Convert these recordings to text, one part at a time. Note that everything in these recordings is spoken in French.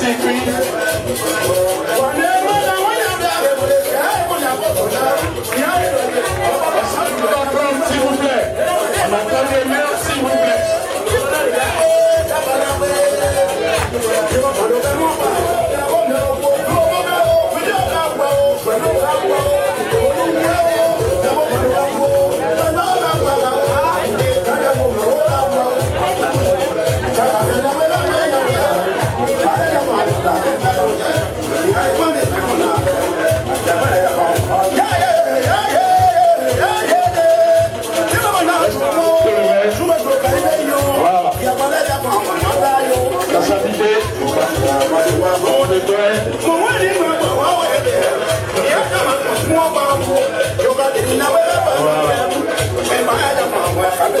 circuit. S'il vous plaît. On attend les mains, s'il vous plaît.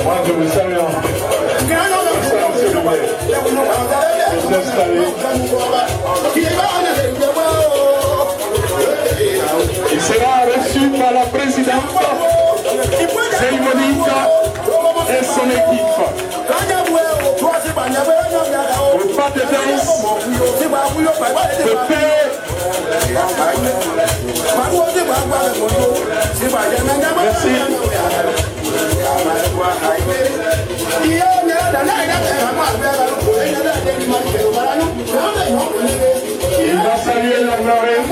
Moi, je vous salue. Il sera reçu par la présidente cérémonique et son équipe. Au pas de danse de paix. Merci. Il va saluer la marraine,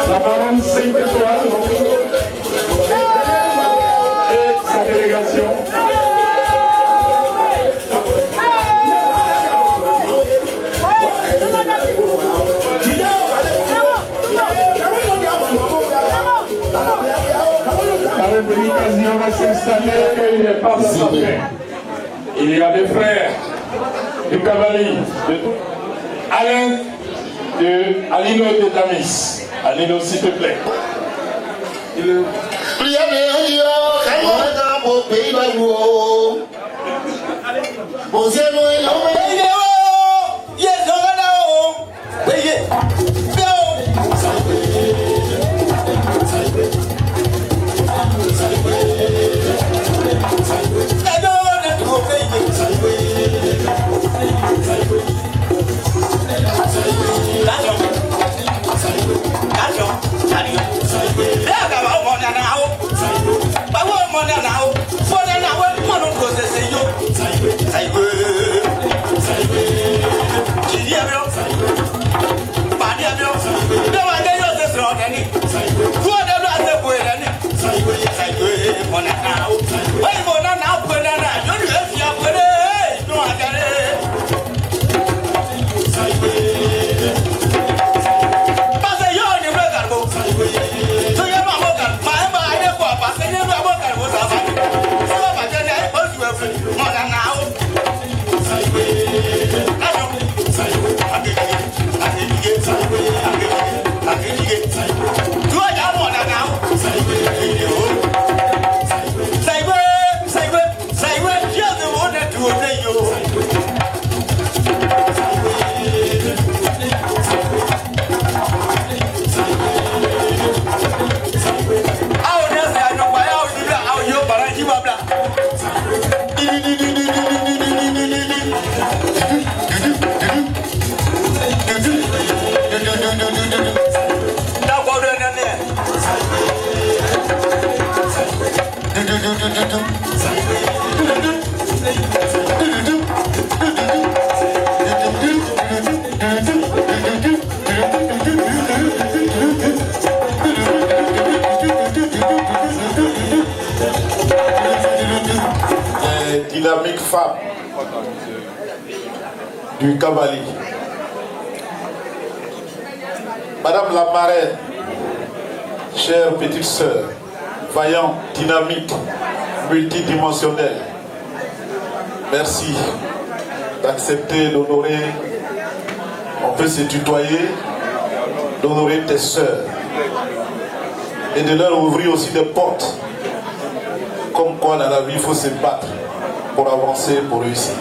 la marraine 5 étoiles et sa délégation. La République quasiment va s'installer et il n'est pas à sa fin. Il y a des frères du cavalier, Alain de Alino de Tamis. Alino, s'il te plaît. Dynamique femme du cavalier. Madame la marraine, chère petite sœur, vaillante, dynamique, multidimensionnelle, merci d'accepter d'honorer, on peut se tutoyer, d'honorer tes sœurs et de leur ouvrir aussi des portes. Comme quoi dans la vie il faut se battre pour avancer, pour réussir.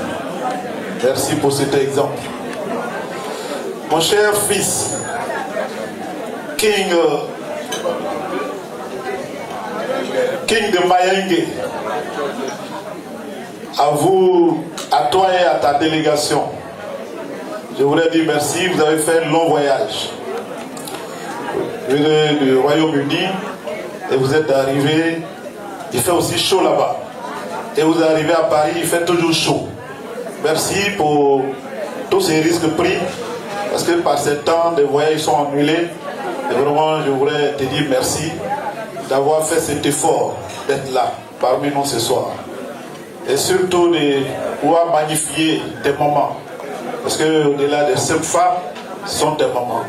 Merci pour cet exemple. Mon cher fils, King de Mayenge, à vous, à toi et à ta délégation. Je voudrais dire merci, vous avez fait un long voyage. Vous venez du Royaume-Uni et vous êtes arrivé, il fait aussi chaud là-bas. Et vous arrivez à Paris, il fait toujours chaud. Merci pour tous ces risques pris, parce que par ce temps, des voyages sont annulés. Et vraiment, je voudrais te dire merci d'avoir fait cet effort d'être là, parmi nous ce soir. Et surtout de pouvoir magnifier tes moments. Parce qu'au-delà des simples femmes, ce sont tes moments.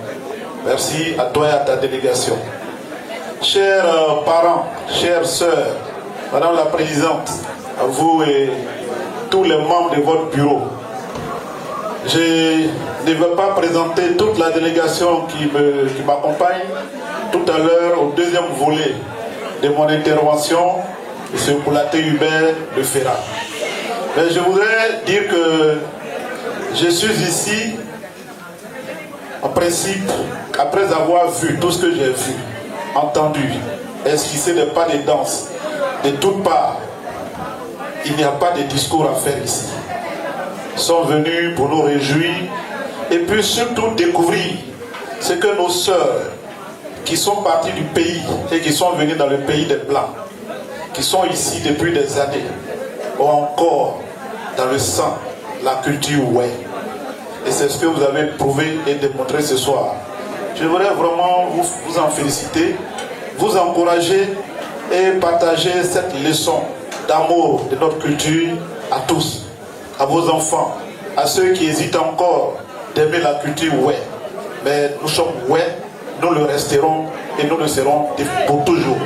Merci à toi et à ta délégation. Chers parents, chères sœurs, Madame la Présidente, à vous et tous les membres de votre bureau, je ne vais pas présenter toute la délégation qui m'accompagne. Tout à l'heure, au deuxième volet de mon intervention, M. Koulaté Hubert de Ferrat. Mais je voudrais dire que je suis ici, en principe, après avoir vu tout ce que j'ai vu, entendu, esquissé des pas de danse, de toutes parts. Il n'y a pas de discours à faire ici. Ils sont venus pour nous réjouir et puis surtout découvrir ce que nos sœurs qui sont parties du pays et qui sont venues dans le pays des Blancs, qui sont ici depuis des années, ont encore dans le sang la culture ouai. Et c'est ce que vous avez prouvé et démontré ce soir. Je voudrais vraiment vous en féliciter, vous encourager et partager cette leçon d'amour de notre culture à tous, à vos enfants, à ceux qui hésitent encore d'aimer la culture ouai. Mais nous sommes ouai, nous le resterons et nous le serons pour toujours.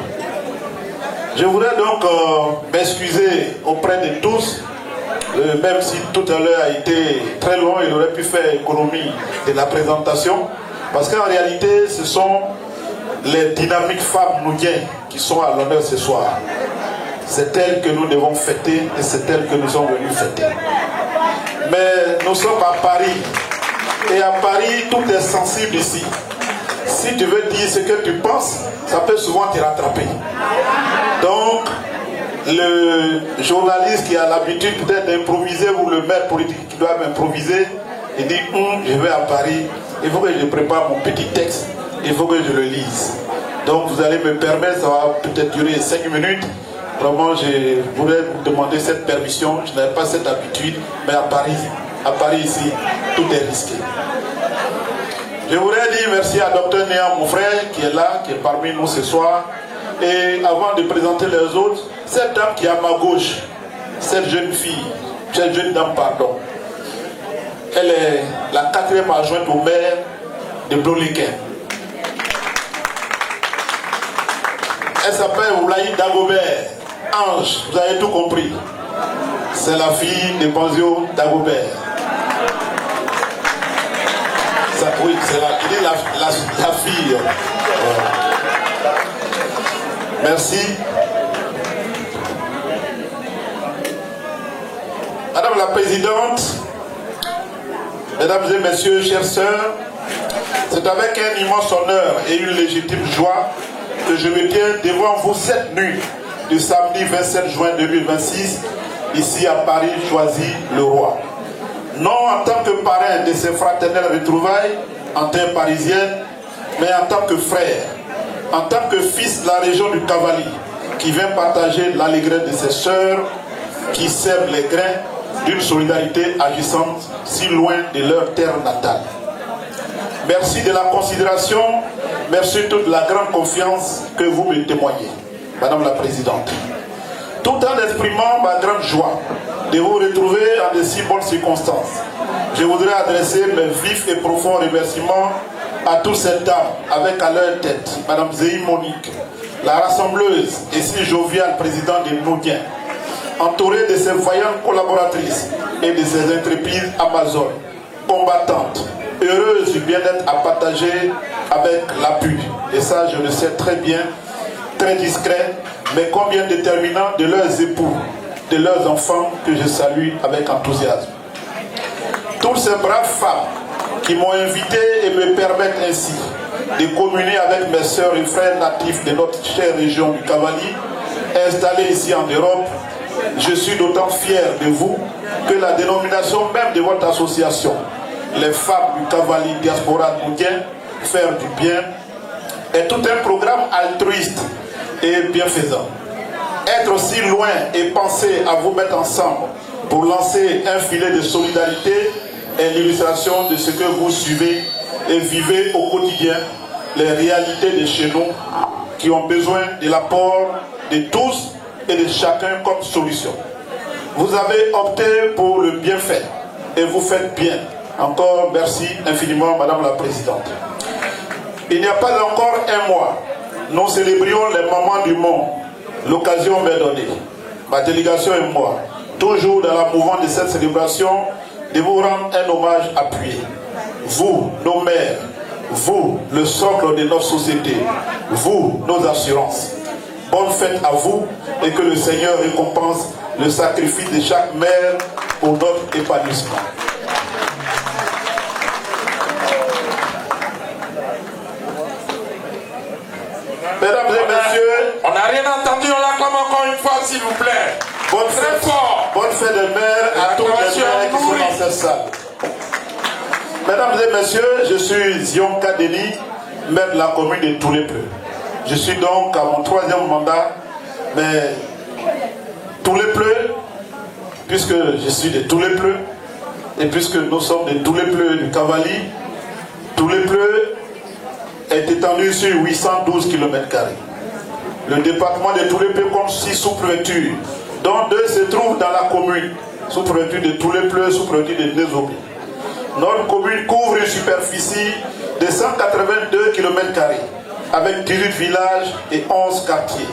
Je voudrais donc m'excuser auprès de tous, même si tout à l'heure a été très long, il aurait pu faire économie de la présentation, parce qu'en réalité, ce sont les dynamiques femmes noudiennes qui sont à l'honneur ce soir. C'est elles que nous devons fêter et c'est elles que nous sommes venus fêter. Mais nous sommes à Paris. Et à Paris, tout est sensible ici. Si tu veux dire ce que tu penses, ça peut souvent te rattraper. Donc, le journaliste qui a l'habitude peut-être d'improviser ou le maire politique qui doit m'improviser, il dit je vais à Paris, il faut que je prépare mon petit texte, il faut que je le lise. Donc vous allez me permettre, ça va peut-être durer 5 minutes. Vraiment, je voudrais vous demander cette permission. Je n'avais pas cette habitude, mais à Paris ici, tout est risqué. Je voudrais dire merci à Dr Néa, mon frère, qui est là, qui est parmi nous ce soir. Et avant de présenter les autres, cette dame qui est à ma gauche, cette jeune fille, cette jeune dame, pardon, elle est la 4e adjointe au maire de Bloliken. Elle s'appelle Oulaï Dagobert. Ange, vous avez tout compris. C'est la fille de Banzio Dagobert. Ça, oui, c'est la fille. Merci. Madame la Présidente, Mesdames et Messieurs, chères sœurs, c'est avec un immense honneur et une légitime joie que je me tiens devant vous cette nuit du samedi 27 juin 2026, ici à Paris, Choisy-le-Roi. Non en tant que parrain de ces fraternelles retrouvailles en terre parisienne, mais en tant que frère, en tant que fils de la région du Cavali, qui vient partager l'allégresse de ses sœurs, qui sèment les grains d'une solidarité agissante si loin de leur terre natale. Merci de la considération, merci de la grande confiance que vous me témoignez, Madame la Présidente. Tout en exprimant ma grande joie de vous retrouver en de si bonnes circonstances, je voudrais adresser mes vifs et profonds remerciements à toutes ces dames avec à leur tête Madame Zéhi Monique, la rassembleuse et si joviale présidente des Noudiens, entourée de ses vaillantes collaboratrices et de ses intrépides Amazones, combattantes, heureuses du bien-être à partager avec l'appui. Et ça, je le sais très bien, très discret, mais combien déterminant de leurs époux, de leurs enfants que je salue avec enthousiasme. Toutes ces braves femmes qui m'ont invité et me permettent ainsi de communier avec mes sœurs et frères natifs de notre chère région du Cavali, installés ici en Europe, je suis d'autant fier de vous que la dénomination même de votre association, les femmes du Cavali Diaspora Moudien, faire du bien, est tout un programme altruiste et bienfaisant. Être aussi loin et penser à vous mettre ensemble pour lancer un filet de solidarité est l'illustration de ce que vous suivez et vivez au quotidien, les réalités de chez nous qui ont besoin de l'apport de tous et de chacun comme solution. Vous avez opté pour le bienfait et vous faites bien. Encore merci infiniment, Madame la Présidente. Il n'y a pas encore un mois, nous célébrions les moments du monde. L'occasion m'est donnée, ma délégation et moi, toujours dans la mouvance de cette célébration, de vous rendre un hommage appuyé. Vous, nos mères, vous, le socle de notre société, vous, nos assurances. Bonne fête à vous et que le Seigneur récompense le sacrifice de chaque mère pour notre épanouissement. Mesdames et messieurs, on n'a rien entendu, on l'acclame encore une fois, s'il vous plaît. Bonne fête, bonne fête de mère à tous les mères qui sont dans cette salle. Mesdames et messieurs, je suis Zion Kadeni, maire de la commune de Toulépleu. Je suis donc à mon 3e mandat, mais Toulépleu, puisque je suis de Toulépleu, et puisque nous sommes de Toulépleu du Cavali, Toulépleu est étendu sur 812 km². Le département de Toulépleu compte 6 sous-préfectures, dont 2 se trouvent dans la commune, sous-préfecture de Toulépleu, sous-préfecture de Nézobé. Notre commune couvre une superficie de 182 km², avec 18 villages et 11 quartiers.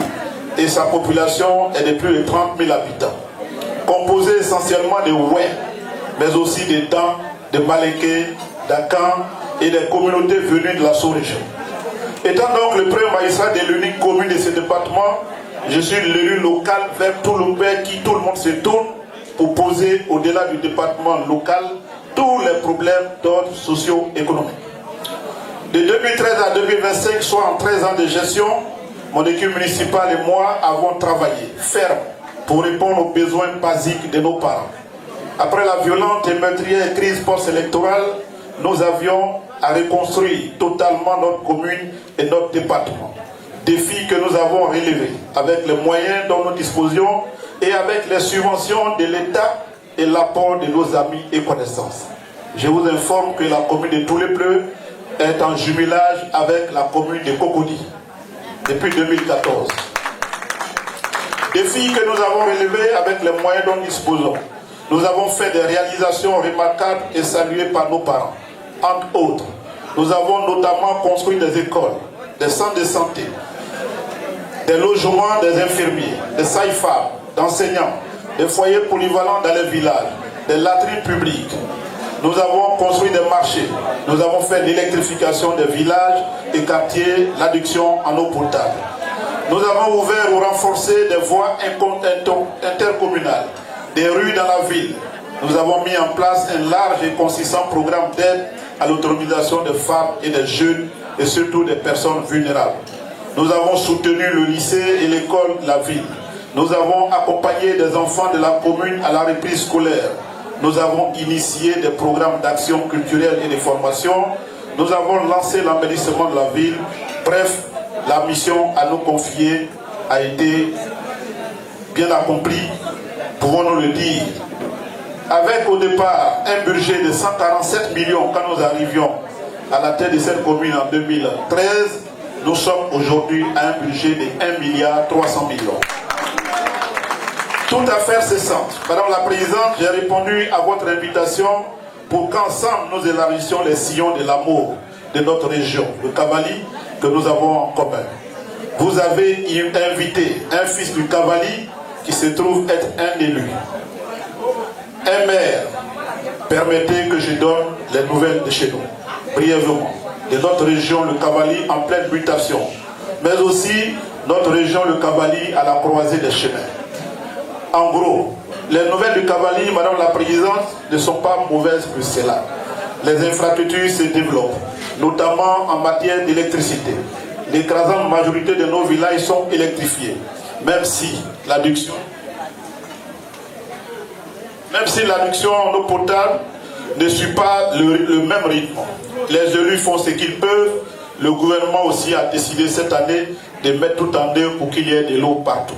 Et sa population est de plus de 30 000 habitants, composée essentiellement de Oué, mais aussi de Dan, de Maléké, d'Akan et des communautés venues de la sous-région. Étant donc le premier magistrat de l'unique commune de ce département, je suis l'élu local vers tout le pays qui tout le monde se tourne pour poser au-delà du département local tous les problèmes d'ordre socio-économique. De 2013 à 2025, soit en 13 ans de gestion, mon équipe municipale et moi avons travaillé ferme pour répondre aux besoins basiques de nos parents. Après la violente et meurtrière crise post-électorale, nous avions à reconstruire totalement notre commune et notre département. Défi que nous avons relevé avec les moyens dont nous disposions et avec les subventions de l'État et l'apport de nos amis et connaissances. Je vous informe que la commune de Toulépleu est en jumelage avec la commune de Cocody depuis 2014. Défi que nous avons relevé avec les moyens dont nous disposons. Nous avons fait des réalisations remarquables et saluées par nos parents. Entre autres, nous avons notamment construit des écoles, des centres de santé, des logements des infirmiers, des sages-femmes, d'enseignants, des foyers polyvalents dans les villages, des latrines publiques. Nous avons construit des marchés, nous avons fait l'électrification des villages et quartiers, l'adduction en eau potable. Nous avons ouvert ou renforcé des voies intercommunales, des rues dans la ville. Nous avons mis en place un large et consistant programme d'aide à l'autonomisation des femmes et des jeunes et surtout des personnes vulnérables. Nous avons soutenu le lycée et l'école de la ville. Nous avons accompagné des enfants de la commune à la reprise scolaire. Nous avons initié des programmes d'action culturelle et de formation. Nous avons lancé l'embellissement de la ville. Bref, la mission à nous confier a été bien accomplie, pouvons-nous le dire. Avec au départ un budget de 147 millions quand nous arrivions à la tête de cette commune en 2013, nous sommes aujourd'hui à un budget de 1,3 milliard. Toute affaire cessante. Madame la Présidente, j'ai répondu à votre invitation pour qu'ensemble nous élargissions les sillons de l'amour de notre région, le Cavali, que nous avons en commun. Vous avez invité un fils du Cavali qui se trouve être un élu. Un maire. Permettez que je donne les nouvelles de chez nous, brièvement, de notre région, le Cavali, en pleine mutation, mais aussi notre région, le Cavali, à la croisée des chemins. En gros, les nouvelles du Cavali, Madame la Présidente, ne sont pas mauvaises pour cela. Les infrastructures se développent, notamment en matière d'électricité. L'écrasante majorité de nos villages sont électrifiés, même si l'adduction même si l'adduction en eau potable ne suit pas le même rythme. Les élus font ce qu'ils peuvent. Le gouvernement aussi a décidé cette année de mettre tout en œuvre pour qu'il y ait de l'eau partout.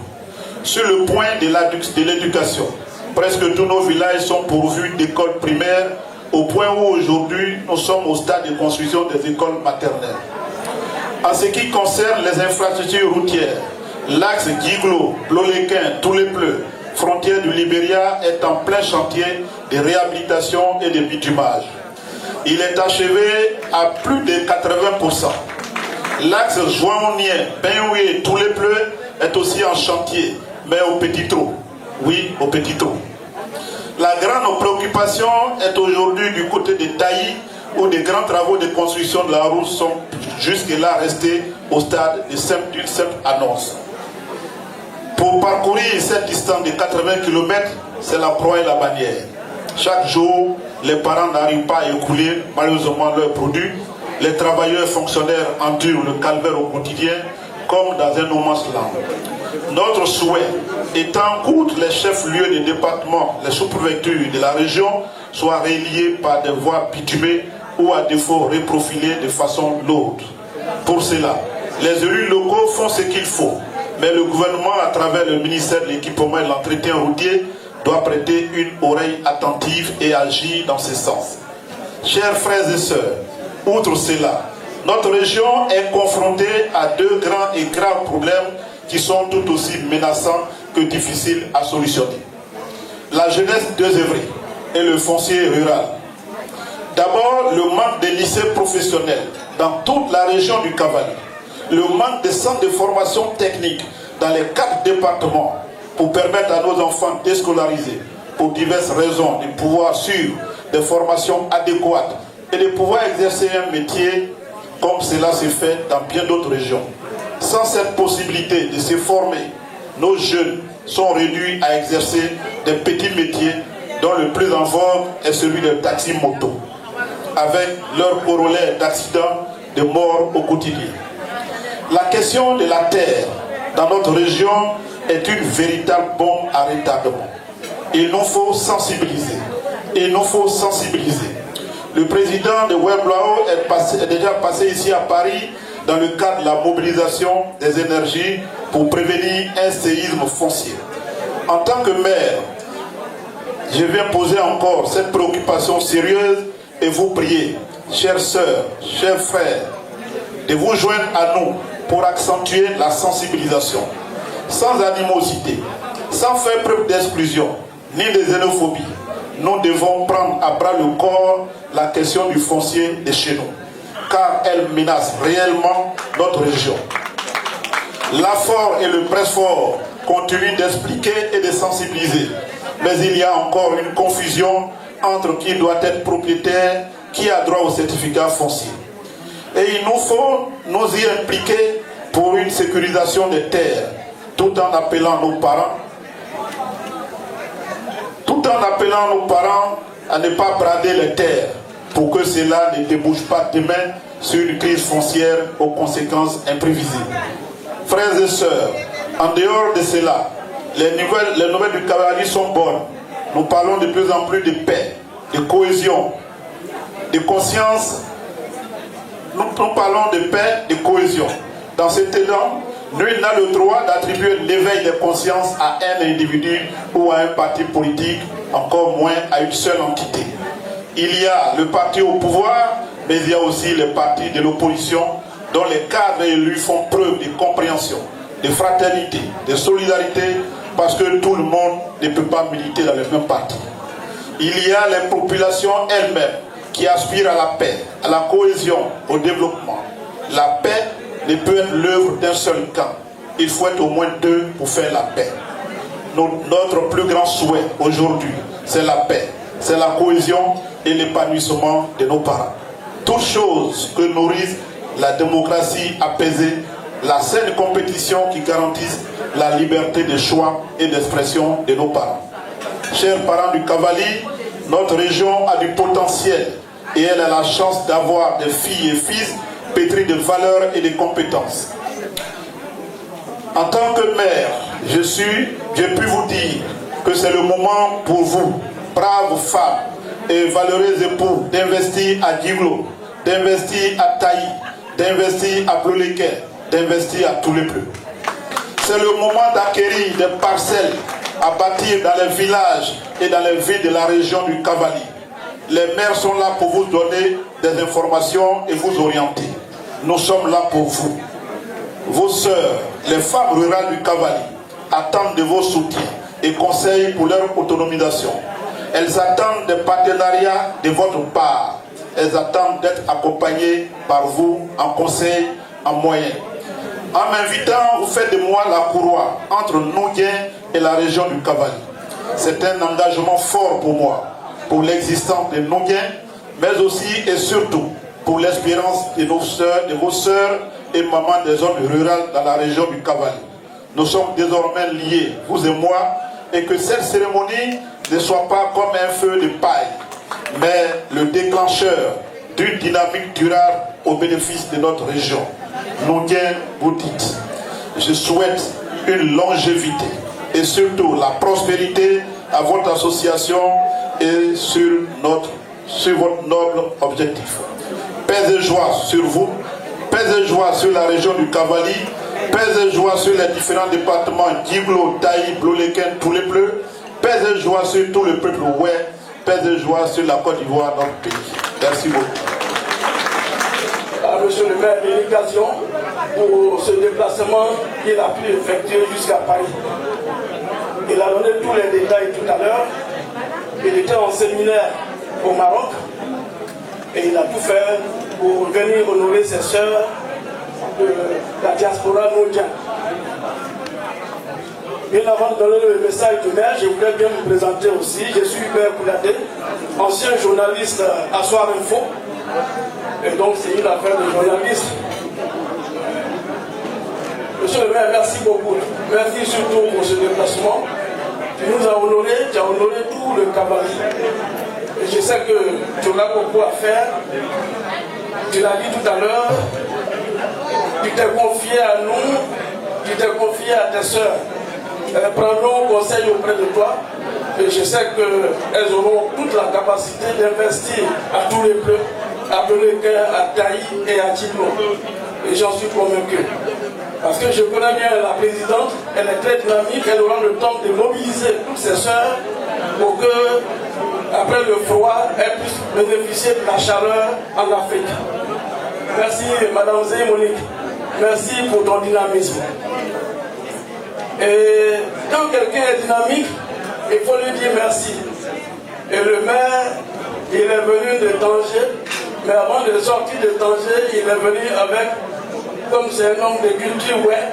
Sur le point de l'éducation, presque tous nos villages sont pourvus d'écoles primaires, au point où aujourd'hui nous sommes au stade de construction des écoles maternelles. En ce qui concerne les infrastructures routières, l'axe Guiglo, Bloléquin, Toulépleu, frontière du Libéria est en plein chantier de réhabilitation et de bitumage. Il est achevé à plus de 80%. L'axe Joinonien, Benoué, Toulépleu est aussi en chantier, mais au petit trou. Oui, au petit trou. La grande préoccupation est aujourd'hui du côté de Taï, où des grands travaux de construction de la route sont jusque-là restés au stade d'une simple annonce. Pour parcourir cette distance de 80 km, c'est la proie et la bannière. Chaque jour, les parents n'arrivent pas à écouler malheureusement leurs produits. Les travailleurs fonctionnaires endurent le calvaire au quotidien, comme dans un no man's land. Notre souhait étant qu'outre les chefs-lieux des départements, les sous-préfectures de la région soient reliés par des voies bitumées ou à défaut reprofilées de façon lourde. Pour cela, les élus locaux font ce qu'il faut, mais le gouvernement, à travers le ministère de l'équipement et de l'entretien routier, doit prêter une oreille attentive et agir dans ce sens. Chers frères et sœurs, outre cela, notre région est confrontée à deux grands et graves problèmes qui sont tout aussi menaçants que difficiles à solutionner. La jeunesse désœuvrée et le foncier rural. D'abord, le manque de lycées professionnels dans toute la région du Cavalier. Le manque de centres de formation technique dans les 4 départements pour permettre à nos enfants déscolarisés, pour diverses raisons, de pouvoir suivre des formations adéquates et de pouvoir exercer un métier comme cela se fait dans bien d'autres régions. Sans cette possibilité de se former, nos jeunes sont réduits à exercer des petits métiers dont le plus en vogue est celui de taxi-moto, avec leur corollaire d'accidents, de morts au quotidien. La question de la terre dans notre région est une véritable bombe à retardement. Il nous faut sensibiliser. Il nous faut sensibiliser. Le président de Weblao est déjà passé ici à Paris dans le cadre de la mobilisation des énergies pour prévenir un séisme foncier. En tant que maire, je viens poser encore cette préoccupation sérieuse et vous prier, chères sœurs, chers frères, de vous joindre à nous pour accentuer la sensibilisation, sans animosité, sans faire preuve d'exclusion, ni de xénophobie. Nous devons prendre à bras le corps la question du foncier de chez nous, car elle menace réellement notre région. L'AFOR et le Presse-Fort continuent d'expliquer et de sensibiliser, mais il y a encore une confusion entre qui doit être propriétaire, qui a droit au certificat foncier. Et il nous faut nous y impliquer pour une sécurisation des terres, tout en appelant nos parents à ne pas brader les terres, pour que cela ne débouche pas demain sur une crise foncière aux conséquences imprévisibles. Frères et sœurs, en dehors de cela, les nouvelles du Cavalier sont bonnes. Nous parlons de plus en plus de paix, de cohésion, de conscience. Nous parlons de paix, de cohésion. Dans cet élan, nul n'a le droit d'attribuer l'éveil des consciences à un individu ou à un parti politique, encore moins à une seule entité. Il y a le parti au pouvoir, mais il y a aussi les partis de l'opposition dont les cadres élus font preuve de compréhension, de fraternité, de solidarité, parce que tout le monde ne peut pas militer dans le même parti. Il y a les populations elles-mêmes qui aspirent à la paix, à la cohésion, au développement. La paix ne peut être l'œuvre d'un seul camp. Il faut être au moins deux pour faire la paix. Notre plus grand souhait aujourd'hui, c'est la paix, c'est la cohésion et l'épanouissement de nos parents. Toutes choses que nourrissent la démocratie apaisée, la saine compétition qui garantisse la liberté de choix et d'expression de nos parents. Chers parents du Cavalier, notre région a du potentiel et elle a la chance d'avoir des filles et fils pétris de valeurs et de compétences. En tant que maire, j'ai pu vous dire que c'est le moment pour vous braves femmes et valeureux époux d'investir à Djiglo, d'investir à Taï, d'investir à Bloléquin, d'investir à tous les plus. C'est le moment d'acquérir des parcelles à bâtir dans les villages et dans les villes de la région du Cavali. Les maires sont là pour vous donner des informations et vous orienter. Nous sommes là pour vous. Vos sœurs, les femmes rurales du Cavali, attendent de vos soutiens et conseils pour leur autonomisation. Elles attendent des partenariats de votre part. Elles attendent d'être accompagnées par vous en conseil, en moyens. En m'invitant, vous faites de moi la courroie entre Nungien et la région du Cavali. C'est un engagement fort pour moi, pour l'existence de Nungien, mais aussi et surtout pour l'espérance de vos sœurs et mamans des zones rurales dans la région du Cavali. Nous sommes désormais liés, vous et moi, et que cette cérémonie ne soit pas comme un feu de paille, mais le déclencheur d'une dynamique durable au bénéfice de notre région. Nungien Boudit, je souhaite une longévité et surtout la prospérité à votre association et sur votre noble objectif. Paix et joie sur vous, paix et joie sur la région du Cavali, paix et joie sur les différents départements Djiglo, Taï, Bloléquin, tous les bleus, paix et joie sur tout le peuple ouest, paix et joie sur la Côte d'Ivoire, notre pays. Merci beaucoup. Monsieur le maire, une occasion pour ce déplacement qu'il a pu effectuer jusqu'à Paris. Il a donné tous les détails tout à l'heure. Il était en séminaire au Maroc et il a tout fait pour venir honorer ses sœurs de la diaspora mondiale. Bien avant de donner le message du maire, je voudrais bien me présenter aussi. Je suis Hubert Kouladé, ancien journaliste à Soir Info. Et donc c'est une affaire de journaliste. Monsieur le maire, merci beaucoup. Merci surtout pour ce déplacement. Tu nous as honoré, tu as honoré tout le Cavali. Et je sais que tu auras beaucoup à faire. Tu l'as dit tout à l'heure. Tu t'es confié à nous, tu t'es confié à tes soeurs. Elles prendront conseil auprès de toi. Et je sais qu'elles auront toute la capacité d'investir à tous les peuples, à Bloléquin, à Taï et à Djiglo. Et j'en suis convaincu. Parce que je connais bien la présidente, elle est très dynamique, elle aura le temps de mobiliser toutes ses soeurs pour que, après le froid, elles puissent bénéficier de la chaleur en Afrique. Merci Madame Zé Monique. Merci pour ton dynamisme. Et quand quelqu'un est dynamique, il faut lui dire merci. Et le maire, il est venu de Tanger, mais avant de sortir de Tanger, il est venu avec, comme c'est un homme de culture, ouais,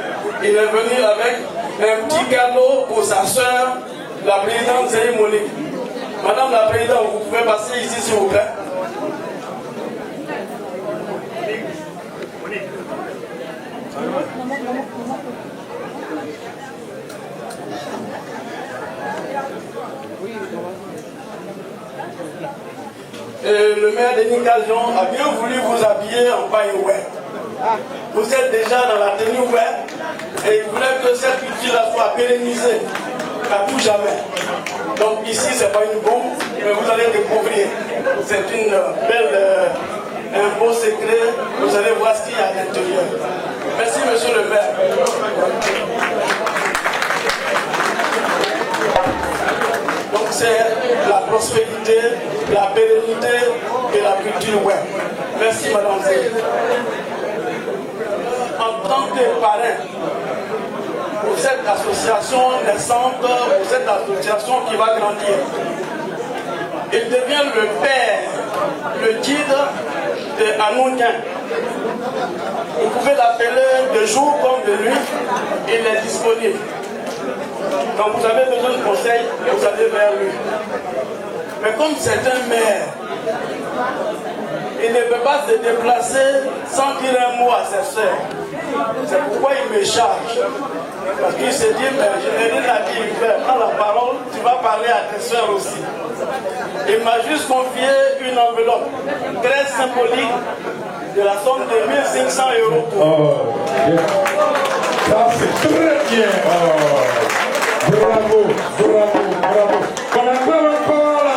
il est venu avec un petit cadeau pour sa soeur, la présidente Zéhi Monique. Madame la présidente, vous pouvez passer ici s'il vous plaît. Et le maire de Nicaljon a bien voulu vous habiller en paille-ouest. Vous êtes déjà dans la tenue ouest et il voulait que cette culture-là soit pérennisée à tout jamais. Donc ici, ce n'est pas une bombe, mais vous allez découvrir. C'est une belle, un beau secret. Vous allez voir ce qu'il y a à l'intérieur. Merci, monsieur le maire. Donc c'est la prospérité, la pérennité et la culture web. Merci madame Zé. En tant que parrain pour cette association naissante, pour cette association qui va grandir, il devient le père, le guide de Anounien. Vous pouvez l'appeler de jour comme de nuit, il est disponible. Quand vous avez besoin de conseils, vous allez vers lui. Mais comme c'est un maire, il ne peut pas se déplacer sans dire un mot à ses soeurs. C'est pourquoi il me charge. Parce qu'il se dit, mais je n'ai rien à dire, prends la parole, tu vas parler à tes soeurs aussi. Il m'a juste confié une enveloppe très symbolique de la somme de 1 500 € pour oh, ça c'est très bien. Oh. Bravo, bravo, bravo. On acclame encore la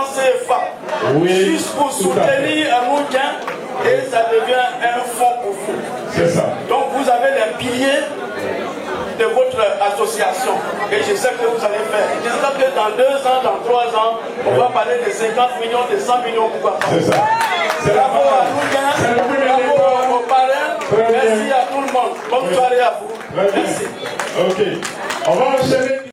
francs CFA. Oui, Juste pour tout à fait. soutenir Amoudien et ça devient un fonds pour vous. C'est ça. Donc vous avez les piliers de votre association et je sais que vous allez faire. Je sais que dans 2 ans, dans 3 ans, on va parler de 50 millions, de 100 millions, pourquoi pas. C'est ça. C'est la Bravo à Amoudien, bravo aux parrains. Merci à tout le monde. Bonne soirée à vous. Très bien. Merci. Ok. On va enchaîner.